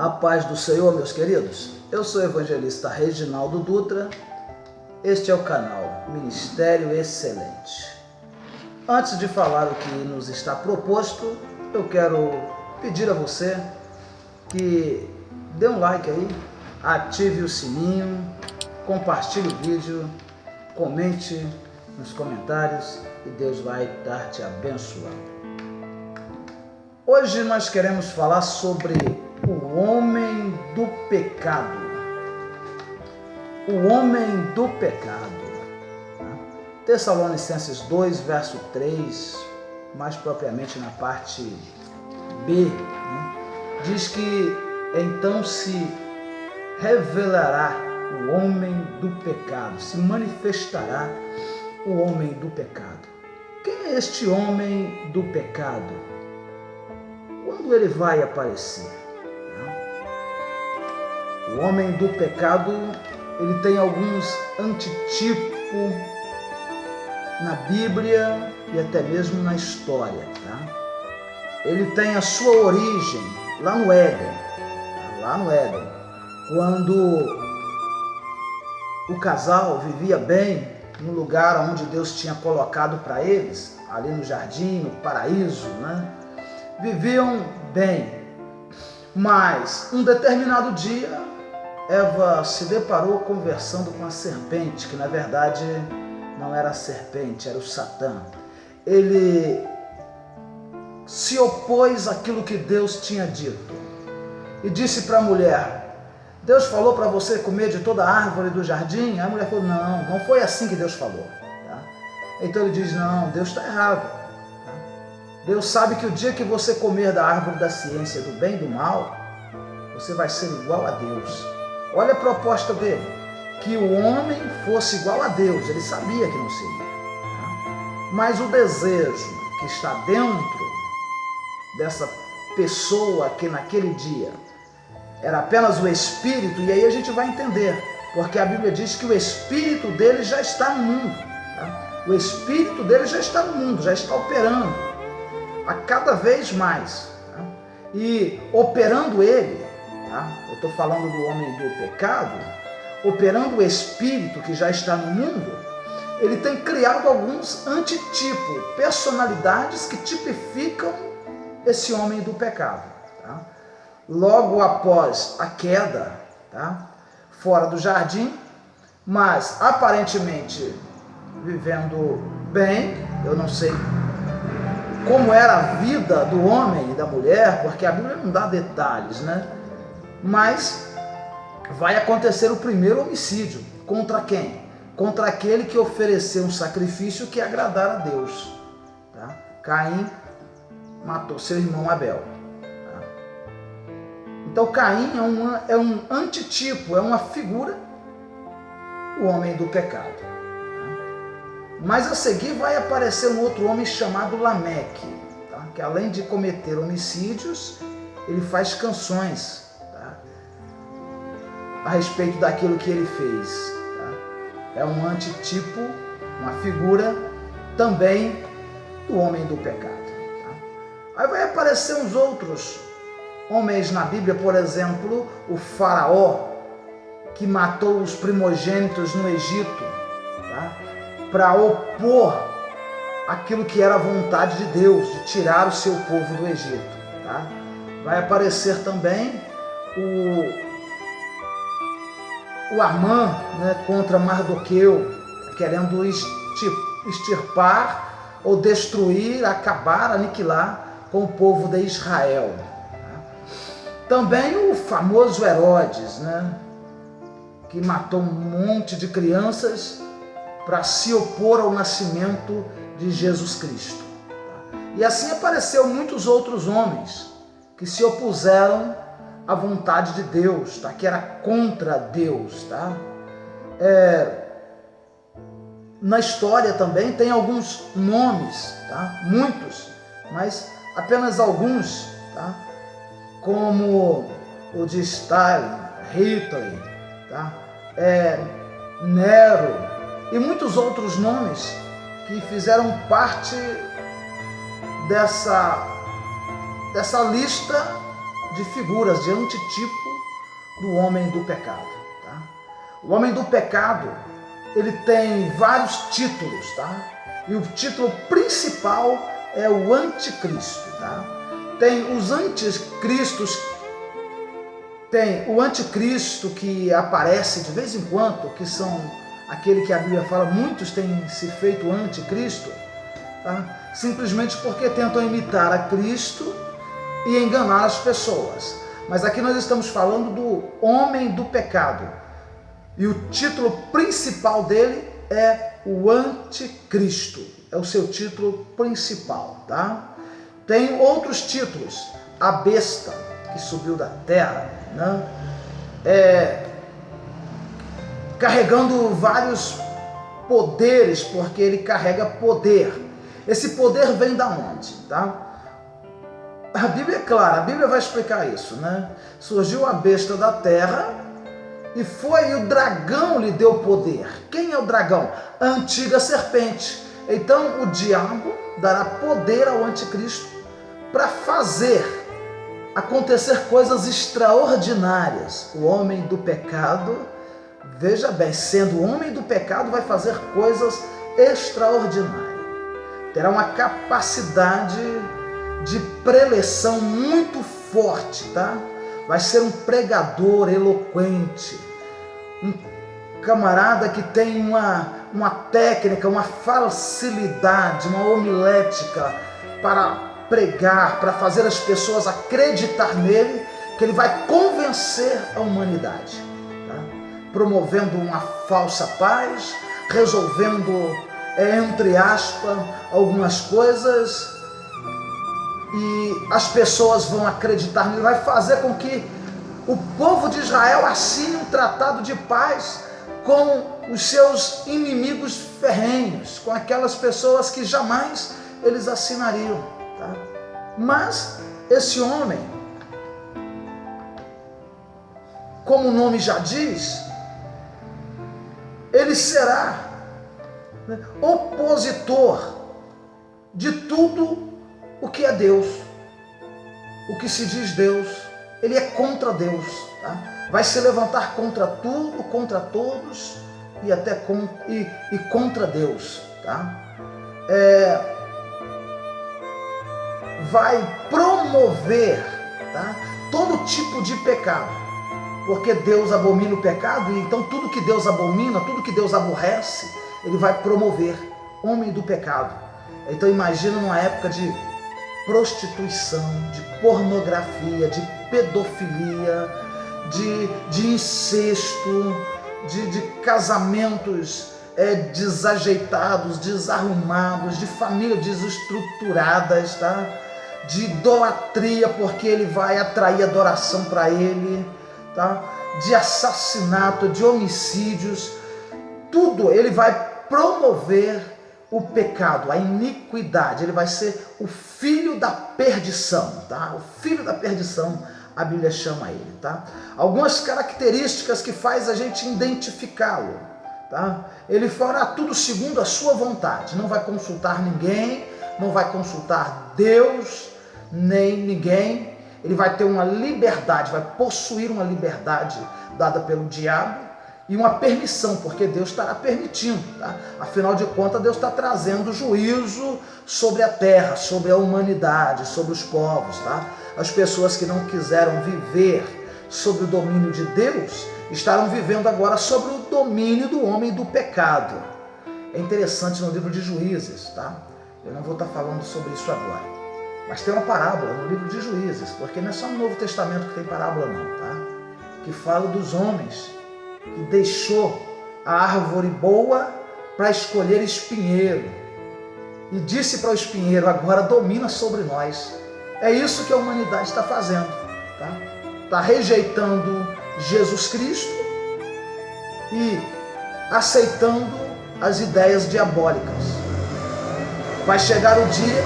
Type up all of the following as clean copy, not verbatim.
A paz do Senhor, meus queridos. Eu sou o evangelista Reginaldo Dutra. Este é o canal Ministério Excelente. Antes de falar o que nos está proposto, eu quero pedir a você que dê um like aí, ative o sininho, compartilhe o vídeo, comente nos comentários e Deus vai estar te abençoando. Hoje nós queremos falar sobre o homem do pecado. O homem do pecado. Tessalonicenses 2, verso 3, mais propriamente na parte B, diz que então se revelará o homem do pecado, se manifestará o homem do pecado. Quem é este homem do pecado? Quando ele vai aparecer? O homem do pecado, ele tem alguns antitipos na Bíblia e até mesmo na história. Ele tem a sua origem lá no Éden, quando o casal vivia bem no lugar onde Deus tinha colocado para eles, ali no jardim, no paraíso, Viviam bem, mas um determinado dia Eva se deparou conversando com a serpente, que na verdade não era a serpente, era o Satã. Ele se opôs àquilo que Deus tinha dito e disse para a mulher: Deus falou para você comer de toda a árvore do jardim? A mulher falou: não foi assim que Deus falou. Então ele diz: não, Deus está errado. Deus sabe que o dia que você comer da árvore da ciência do bem e do mal, você vai ser igual a Deus. Olha a proposta dele, que o homem fosse igual a Deus. Ele sabia que não seria. Mas o desejo que está dentro dessa pessoa que naquele dia era apenas o espírito, e aí a gente vai entender, porque a Bíblia diz que o espírito dele já está no mundo. O espírito dele já está no mundo, já está operando a cada vez mais. E operando ele, eu estou falando do homem do pecado, operando o espírito que já está no mundo, ele tem criado alguns antitipos, personalidades que tipificam esse homem do pecado. Logo após a queda, fora do jardim, mas aparentemente vivendo bem, eu não sei como era a vida do homem e da mulher, porque a Bíblia não dá detalhes, Mas vai acontecer o primeiro homicídio. Contra quem? Contra aquele que ofereceu um sacrifício que agradara a Deus. Caim matou seu irmão Abel. Então Caim é um antitipo, é uma figura do homem do pecado. Mas a seguir vai aparecer um outro homem chamado Lameque, que além de cometer homicídios, ele faz canções a respeito daquilo que ele fez. É um antitipo, uma figura também do homem do pecado. Aí vai aparecer uns outros homens na Bíblia, por exemplo, o faraó, que matou os primogênitos no Egito, para opor aquilo que era a vontade de Deus, de tirar o seu povo do Egito. Vai aparecer também o Amã, contra Mardoqueu, querendo extirpar ou destruir, acabar, aniquilar com o povo de Israel. Também o famoso Herodes, que matou um monte de crianças para se opor ao nascimento de Jesus Cristo. E assim apareceu muitos outros homens que se opuseram à vontade de Deus, que era contra Deus. Na história também tem alguns nomes, muitos, mas apenas alguns, como o de Stalin, Hitler, Nero, e muitos outros nomes que fizeram parte dessa lista de figuras, de antitipo do homem do pecado. Tá? O homem do pecado, ele tem vários títulos, tá? E o título principal é o anticristo. Tá? Tem os anticristos, tem o anticristo que aparece de vez em quando, que são aquele que a Bíblia fala, muitos têm se feito anticristo, tá? Simplesmente porque tentam imitar a Cristo e enganar as pessoas. Mas aqui nós estamos falando do homem do pecado. E o título principal dele é o anticristo. É o seu título principal, tá? Tem outros títulos. A besta que subiu da terra, né? Carregando vários poderes, porque ele carrega poder. Esse poder vem da onde, tá? A Bíblia é clara, a Bíblia vai explicar isso, né? Surgiu a besta da terra e o dragão lhe deu poder. Quem é o dragão? A antiga serpente. Então o diabo dará poder ao anticristo para fazer acontecer coisas extraordinárias. O homem do pecado, veja bem, sendo o homem do pecado, vai fazer coisas extraordinárias. Terá uma capacidade de preleção muito forte, tá? Vai ser um pregador eloquente, um camarada que tem uma técnica, uma facilidade, uma homilética para pregar, para fazer as pessoas acreditar nele, que ele vai convencer a humanidade, tá? Promovendo uma falsa paz, resolvendo, entre aspas, algumas coisas, e as pessoas vão acreditar nele, vai fazer com que o povo de Israel assine um tratado de paz com os seus inimigos ferrenhos, com aquelas pessoas que jamais eles assinariam, tá? Mas esse homem, como o nome já diz, ele será, né, opositor de tudo o que é Deus, o que se diz Deus. Ele é contra Deus, tá? Vai se levantar contra tudo, contra todos e até contra Deus, tá? Vai promover, tá, todo tipo de pecado, porque Deus abomina o pecado, e então tudo que Deus abomina, tudo que Deus aborrece, ele vai promover. Homem do pecado. Então imagina numa época de prostituição, de pornografia, de pedofilia, de incesto, de casamentos desajeitados, desarrumados, de famílias desestruturadas, tá? De idolatria, porque ele vai atrair adoração para ele, tá? De assassinato, de homicídios, tudo ele vai promover o pecado, a iniquidade. Ele vai ser o filho da perdição, tá? O filho da perdição, a Bíblia chama ele, tá? Algumas características que faz a gente identificá-lo, tá? Ele fará tudo segundo a sua vontade, não vai consultar ninguém, não vai consultar Deus, nem ninguém. Ele vai ter uma liberdade, vai possuir uma liberdade dada pelo diabo e uma permissão, porque Deus estará permitindo, tá? Afinal de contas, Deus está trazendo juízo sobre a terra, sobre a humanidade, sobre os povos, tá? As pessoas que não quiseram viver sob o domínio de Deus estarão vivendo agora sobre o domínio do homem do pecado. É interessante no livro de Juízes, tá? Eu não vou estar falando sobre isso agora, mas tem uma parábola no livro de Juízes, porque não é só no Novo Testamento que tem parábola não, tá? Que fala dos homens que deixou a árvore boa para escolher espinheiro e disse para o espinheiro: agora domina sobre nós. É isso que a humanidade está fazendo, tá? Está rejeitando Jesus Cristo e aceitando as ideias diabólicas. Vai chegar o dia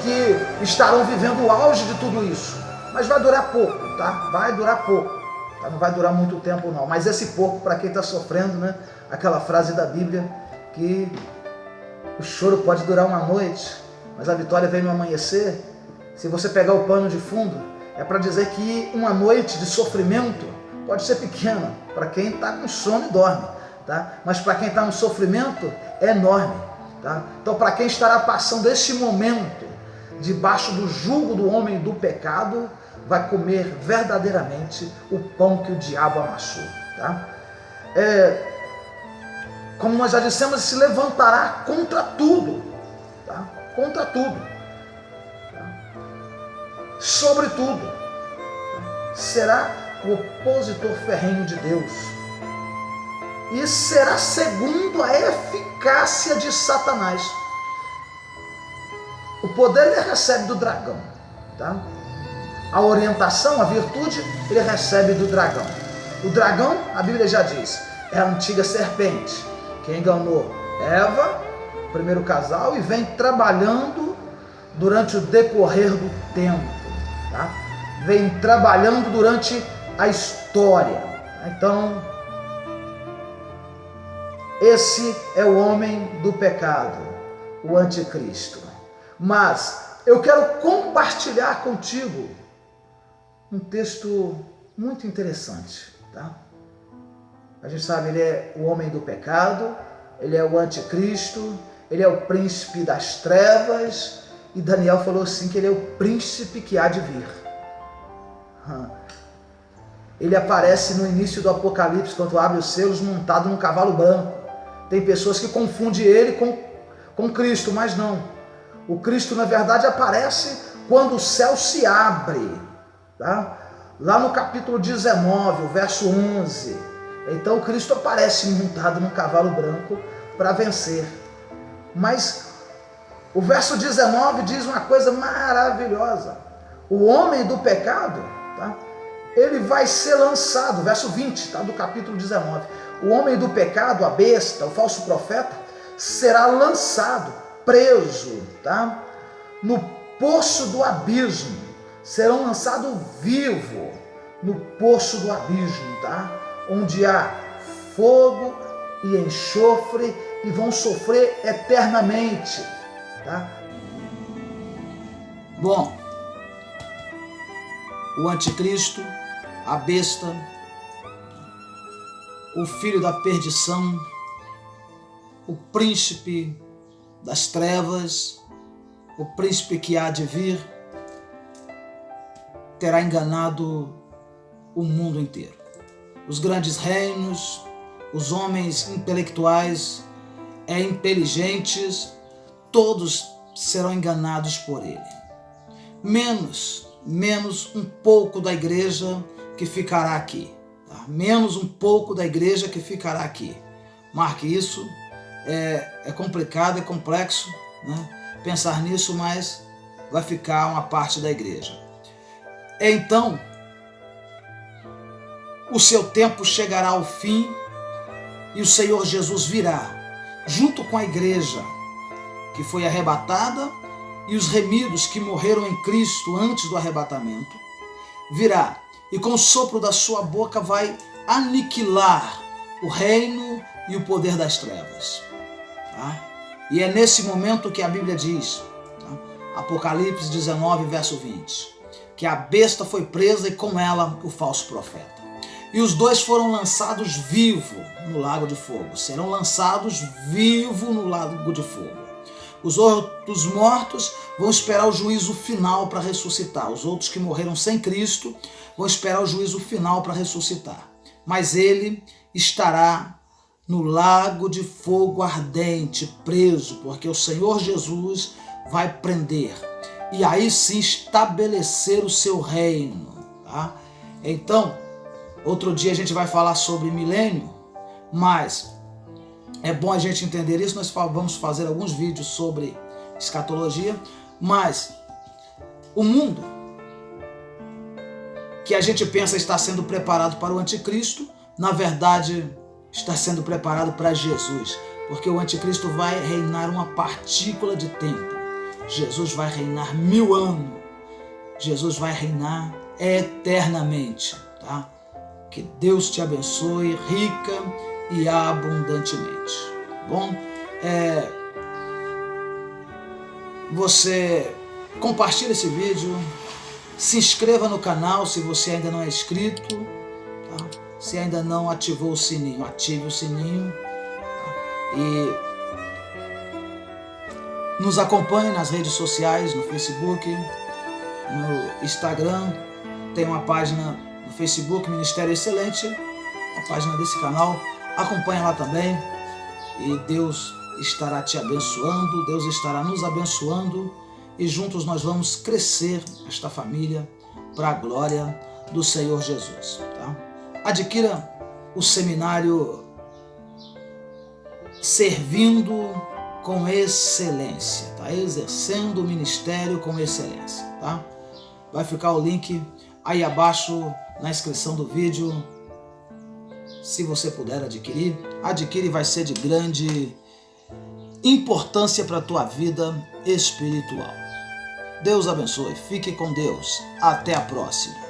que estarão vivendo o auge de tudo isso, mas vai durar pouco, tá? Vai durar pouco, tá? Não vai durar muito tempo não, mas esse pouco, para quem está sofrendo, né? Aquela frase da Bíblia que o choro pode durar uma noite, mas a vitória vem no amanhecer. Se você pegar o pano de fundo É para dizer que uma noite de sofrimento pode ser pequena para quem está com sono e dorme, tá? Mas para quem está no sofrimento é enorme, tá? Então, para quem estará passando esse momento debaixo do jugo do homem e do pecado, vai comer verdadeiramente o pão que o diabo amassou, tá? Como nós já dissemos, se levantará contra tudo, tá? Contra tudo, tá? Sobre tudo, tá? Será o opositor ferrenho de Deus e será segundo a eficácia de Satanás. O poder ele recebe do dragão, tá? A orientação, a virtude, ele recebe do dragão. O dragão, a Bíblia já diz, é a antiga serpente que enganou Eva, o primeiro casal, e vem trabalhando durante o decorrer do tempo, tá? Vem trabalhando durante a história. Então, esse é o homem do pecado, o anticristo. Mas eu quero compartilhar contigo um texto muito interessante, tá? A gente sabe, ele é o homem do pecado, ele é o anticristo, ele é o príncipe das trevas, e Daniel falou assim que ele é o príncipe que há de vir. Ele aparece no início do Apocalipse, quando abre os selos, montado num cavalo branco. Tem pessoas que confundem ele com Cristo, mas não. O Cristo, na verdade, aparece quando o céu se abre, tá? Lá no capítulo 19, o verso 11. Então, Cristo aparece montado num cavalo branco para vencer. Mas o verso 19 diz uma coisa maravilhosa. O homem do pecado, tá? Ele vai ser lançado, verso 20, tá? Do capítulo 19. O homem do pecado, a besta, o falso profeta, será lançado, preso, tá? No poço do abismo. Serão lançados vivos no poço do abismo, tá? Onde há fogo e enxofre e vão sofrer eternamente, tá? Bom, o anticristo, a besta, o filho da perdição, o príncipe das trevas, o príncipe que há de vir, terá enganado o mundo inteiro. Os grandes reinos, os homens intelectuais, inteligentes, todos serão enganados por ele. Menos um pouco da igreja que ficará aqui. Tá? Menos um pouco da igreja que ficará aqui. Marque isso. É complicado, é complexo, né? Pensar nisso, mas vai ficar uma parte da igreja. Então, o seu tempo chegará ao fim e o Senhor Jesus virá, junto com a igreja que foi arrebatada e os remidos que morreram em Cristo antes do arrebatamento, virá e com o sopro da sua boca vai aniquilar o reino e o poder das trevas. Tá? E é nesse momento que a Bíblia diz, tá? Apocalipse 19, verso 20, que a besta foi presa e com ela o falso profeta. E os dois foram lançados vivos no lago de fogo. Serão lançados vivos no lago de fogo. Os outros mortos vão esperar o juízo final para ressuscitar. Os outros que morreram sem Cristo vão esperar o juízo final para ressuscitar. Mas ele estará no lago de fogo ardente, preso, porque o Senhor Jesus vai prender e aí sim estabelecer o seu reino. Tá? Então, outro dia a gente vai falar sobre milênio, mas é bom a gente entender isso. Nós vamos fazer alguns vídeos sobre escatologia, mas o mundo que a gente pensa está sendo preparado para o anticristo, na verdade está sendo preparado para Jesus, porque o anticristo vai reinar uma partícula de tempo. Jesus vai reinar 1000 anos. Jesus vai reinar eternamente, tá? Que Deus te abençoe rica e abundantemente. Bom, você compartilha esse vídeo, Se inscreva no canal se você ainda não é inscrito, tá? Se ainda não ativou o sininho, ative o sininho, tá? E nos acompanhe nas redes sociais, no Facebook, no Instagram. Tem uma página no Facebook, Ministério Excelente, a página desse canal. Acompanhe lá também e Deus estará te abençoando, Deus estará nos abençoando e juntos nós vamos crescer esta família para a glória do Senhor Jesus. Tá? Adquira o seminário Servindo com Excelência, tá? Exercendo o ministério com excelência. Tá? Vai ficar o link aí abaixo na inscrição do vídeo. Se você puder adquire, vai ser de grande importância para a tua vida espiritual. Deus abençoe, fique com Deus, até a próxima.